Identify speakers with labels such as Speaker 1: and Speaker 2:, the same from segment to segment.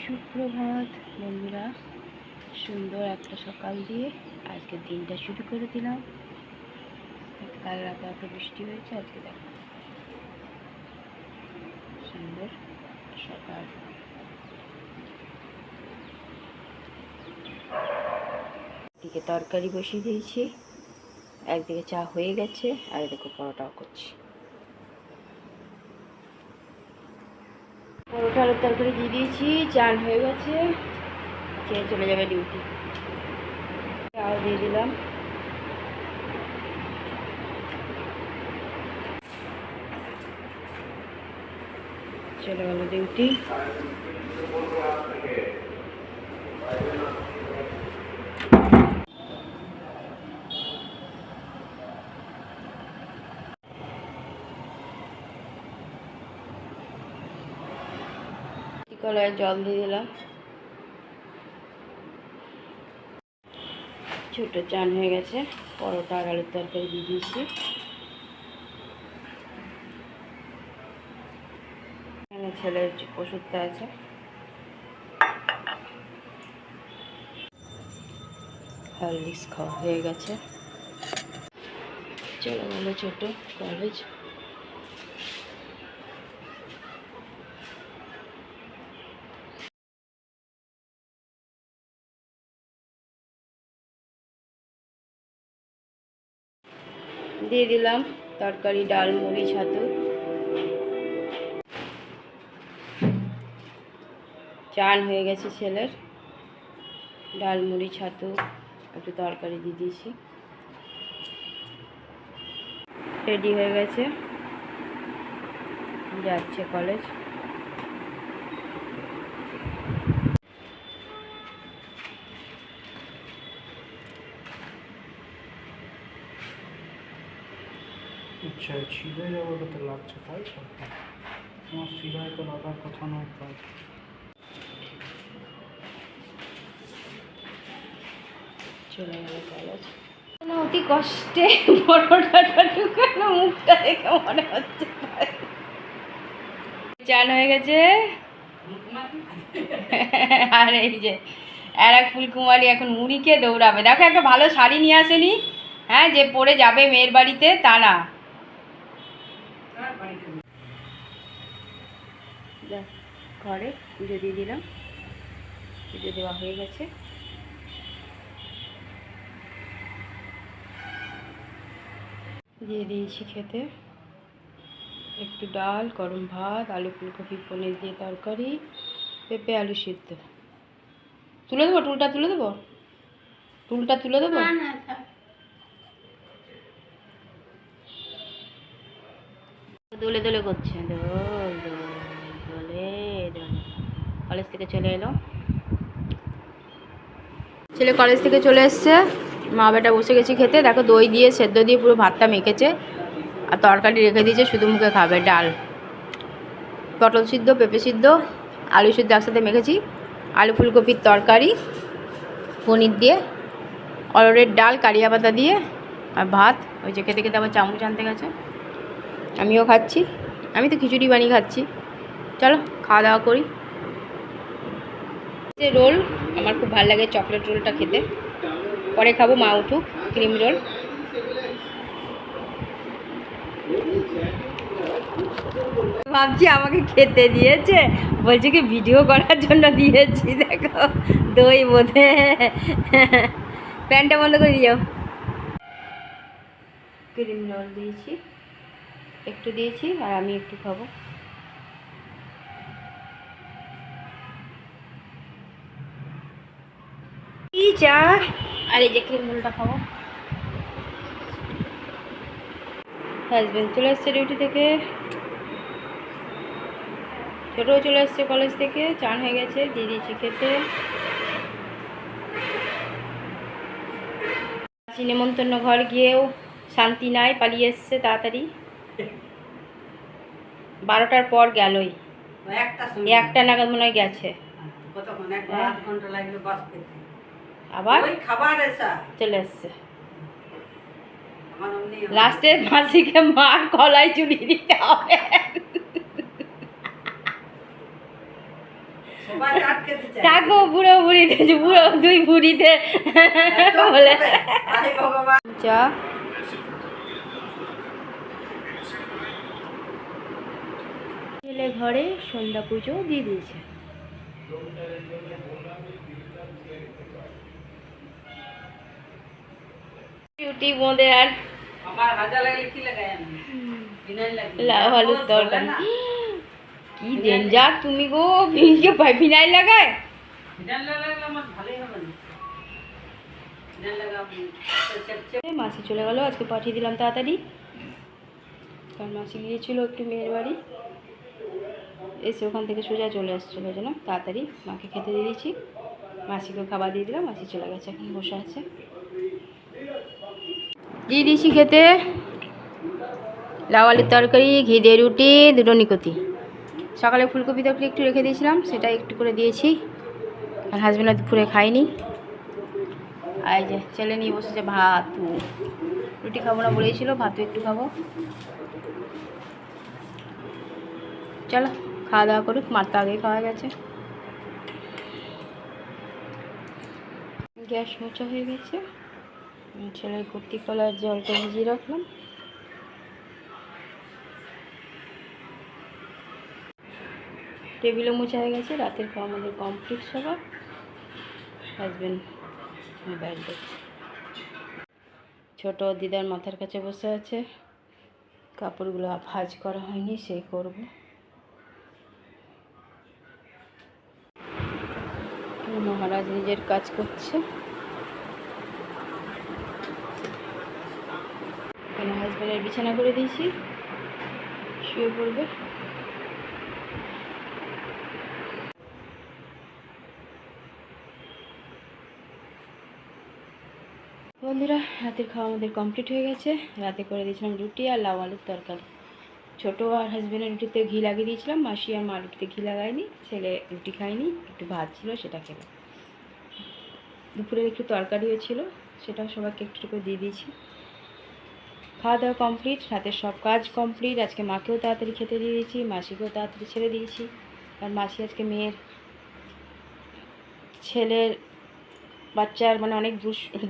Speaker 1: সুপ্রভাত বন্ধুরা, সুন্দর একটা সকাল দিয়ে আজকের দিনটা শুরু করে দিলাম। কাল রাতে এত বৃষ্টি হয়েছে, আজকে দেখো সুন্দর সকাল। একদিকে তরকারি বসিয়ে দিয়েছি, একদিকে চা হয়ে গেছে, আর দেখো পরোটাও করছি। পরোটা আলুর তরকারি দিয়ে দিয়েছি, চাল হয়ে গেছে, খেয়ে চলে যাবে ডিউটি। চাও দিয়ে দিলাম। চলে গেল ডিউটি। কলায় জল দিয়ে দিলাম। ছোটো চান হয়ে গেছে, পরোটা আর আলুর তরকারি দিয়ে দিয়েছি। এখানে ছেলের ওষুধটা আছে। হরলিক্স খাওয়া হয়ে গেছে। চলে গেল ছোটো কলেজ। দিয়ে দিলাম তরকারি, ডাল, মুড়ি, ছাতু। চান হয়ে গেছে ছেলের, ডাল, মুড়ি, ছাতু, একটু তরকারি দিয়ে দিয়েছি। রেডি হয়ে গেছে, যাচ্ছে কলেজ।
Speaker 2: আচ্ছা, ছিঁড়ে যাওয়ার তো লাগছে, তাই তো? তোমার শিরায় তো লাগার কথা নয় প্রায়।
Speaker 1: চলে গেল কলেজ। অতি কষ্টে পরোটাটা ঢুকানো, মুখটা দেখে মনে হচ্ছে চান হয়ে গেছে। আর এই যে আর এক ফুলকুমারী এখন মুড়িকে দৌড়াবে। দেখো একটা ভালো শাড়ি নিয়ে আসেনি, হ্যাঁ, যে পরে যাবে মেয়ের বাড়িতে, তা না। ঘরে পুজো দিয়ে দিলাম, পুজো দেওয়া হয়ে গেছে। দিয়ে দিয়েছি খেতে একটু ডাল, গরম ভাত, আলু ফুলকপি পনির দিয়ে তরকারি, পেঁপে আলু সিদ্ধ। তুলে দেবো টুলটা, তুলে দেবো টুলটা, তুলে দেবো। দোলে দোলে করছে, দোল দোল দোলে দোলে। কলেজ থেকে চলে এলো, ছেলে কলেজ থেকে চলে এসছে। মা বেটা বসে গেছি খেতে। দেখো দই দিয়ে সেদ্ধ দিয়ে পুরো ভাতটা মেখেছে, আর তরকারি রেখে দিয়েছে, শুধু মুখে খাবে। ডাল, পটল সিদ্ধ, পেঁপে সিদ্ধ, আলু সিদ্ধ একসাথে মেখেছি, আলু ফুলকপির তরকারি, পনির দিয়ে, অরড়ের ডাল, কারিয়া পাতা দিয়ে, আর ভাত। ওই যে খেতে খেতে আবার চামচ আনতে গেছে, আমিও খাচ্ছি। আমি তো খিচুড়ি বানিয়ে খাচ্ছি। চলো খাওয়া দাওয়া করি। রোল আমার খুব ভালো লাগে, চকলেট রোলটা খেতে। পরে খাবো, মা উঠুক। ক্রিম রোল ভাবছি আমাকে খেতে দিয়েছে, বলছে কি ভিডিও করার জন্য দিয়েছি। দেখো দই বোধে, প্যান্টটা বন্ধ করে দিও। ক্রিম রোল দিয়েছি, একটু দিয়েছি, আর আমি একটু খাবো। চা আর এই যে ক্রিম রোলটা খাবো। হাজব্যান্ড চলে এসছে ডিউটি থেকে, ছোটও চলে এসছে কলেজ থেকে। চান হয়ে গেছে, দিয়ে দিয়েছি খেতে। নেমন্তন্ন ঘর গিয়েও শান্তি নাই, পালিয়ে এসছে তাড়াতাড়ি। 12টার পর গেলই, 1টা নাগাদ মনে হয় গেছে। আবার চলে এসছে। লাস্টে মাসিকে মার কলাই চুরি দিতে হবে। থাকো বুড়ো বুড়িতে বুড়ো দুই বুড়িতে বলে চা ছেলে ঘরে সন্ধ্যা পুজো দিয়ে দিয়েছে। ডিউটি বোঁদে আর লাউ আলুর তরকারি। কি ডেঞ্জার তুমি গো, ভিজে পাই ফিনাইল লাগায়। মাসি চলে গেল, আজকে পাঠিয়ে দিলাম তাড়াতাড়ি, কারণ মাসি গিয়েছিল একটু মেয়ের বাড়ি, এসে ওখান থেকে সোজা চলে আসছিলো, ওই জন্য তাড়াতাড়ি মাকে খেতে দিয়ে দিয়েছি, মাসিকেও খাবার দিয়ে দিলাম। মাসি চলে গেছে, এখন বসে আছে। দিয়ে দিয়েছি খেতে লাউ আলুর তরকারি, ঘি দিয়ে রুটি, দুটো নিকতি। সকালে ফুলকপি তরকারি একটু রেখে দিয়েছিলাম, সেটা একটু করে দিয়েছি, আর হাজবেন্ড দুপুরে খাইনি। আর যে ছেলে নিয়ে বসেছে ভাত, রুটি খাবো না বলেছিল, ভাতও একটু খাবো। চলো খাওয়া দাওয়া করুক, মার তো আগেই খাওয়া গেছে। গ্যাস মোচা হয়ে গেছে, ছেলের কুর্তি কলার জলটা ভিজিয়ে রাখলাম। টেবিলও মোছা হয়ে গেছে, রাতের খাওয়া আমাদের কমপ্লিট সবার। হাজবেন্ড মোবাইল দেখছে, ছোটো দিদার মাথার কাছে বসে আছে, কাপড়গুলো ভাঁজ করা হয়নি, সে করব। মহারাজ নিজের কাজ করছে, এখানে হাজবেন্ডের বিছানা করে দিয়েছি, শুয়ে পড়বে। বন্ধুরা, রাতের খাওয়া আমাদের কমপ্লিট হয়ে গেছে। রাতে করে দিয়েছিলাম রুটি আর লাউ আলুর তরকারি। ছোটো আর হাজবেন্ডের রুটিতে ঘি লাগিয়ে দিয়েছিলাম, মাসি আর মা রুটিতে ঘি লাগায়নি, ছেলে রুটি খায়নি, একটু ভাত ছিল সেটা খেলো। দুপুরের একটু তরকারিও ছিল, সেটাও সবাইকে একটু করে দিয়ে দিয়েছি। খাওয়া দাওয়া কমপ্লিট, রাতের সব কাজ কমপ্লিট। আজকে মাকেও তাড়াতাড়ি খেতে দিয়ে দিয়েছি, মাসিকেও তাড়াতাড়ি ছেড়ে দিয়েছি, আর মাসি আজকে মেয়ের ছেলের বাচ্চার মানে অনেক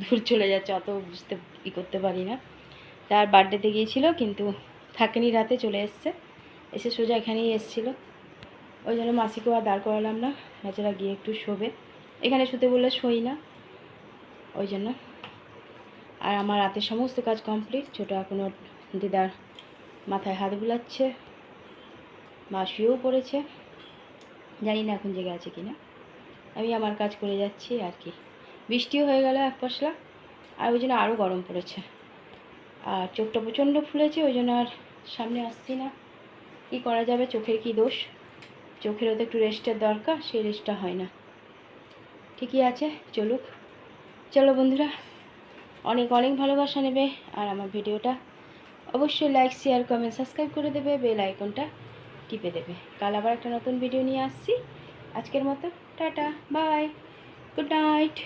Speaker 1: দূর চলে যাচ্ছে, অত বুঝতে করতে পারি না। তার বার্থডেতে গিয়েছিল, কিন্তু থাকেনি, রাতে চলে এসে সোজা এখানেই এসেছিলো। ওই জন্য মাসিকেও আর দাঁড় করালাম না, বেচারা গিয়ে একটু শোবে, এখানে শুতে বললে শোই না, ওই জন্য। আর আমার রাতের সমস্ত কাজ কমপ্লিট। ছোটো এখনও দিদার মাথায় হাত বুলাচ্ছে, মা শুয়েও পড়েছে, জানি না এখন জেগে আছে কিনা। আমি আমার কাজ করে যাচ্ছি আর কি। বৃষ্টিও হয়ে গেল এক পশলা, আর ওই জন্য আরও গরম পড়েছে, আর চোখটা প্রচণ্ড ফুলেছে, ওই জন্য আর সামনে আসছি না। কী করা যাবে, চোখের কি দোষ, চোখেরও তো একটু রেস্টের দরকার, সেই রেস্টটা হয় না। ঠিকই আছে, চলো বন্ধুরা, অনেক অনেক ভালোবাসা নেবে, আর আমার ভিডিওটা অবশ্যই লাইক শেয়ার কমেন্ট সাবস্ক্রাইব করে দেবে, বেল আইকনটা টিপে দেবে। কাল আবার একটা নতুন ভিডিও নিয়ে আসছি। আজকের মতো টাটা, বাই, গুড নাইট।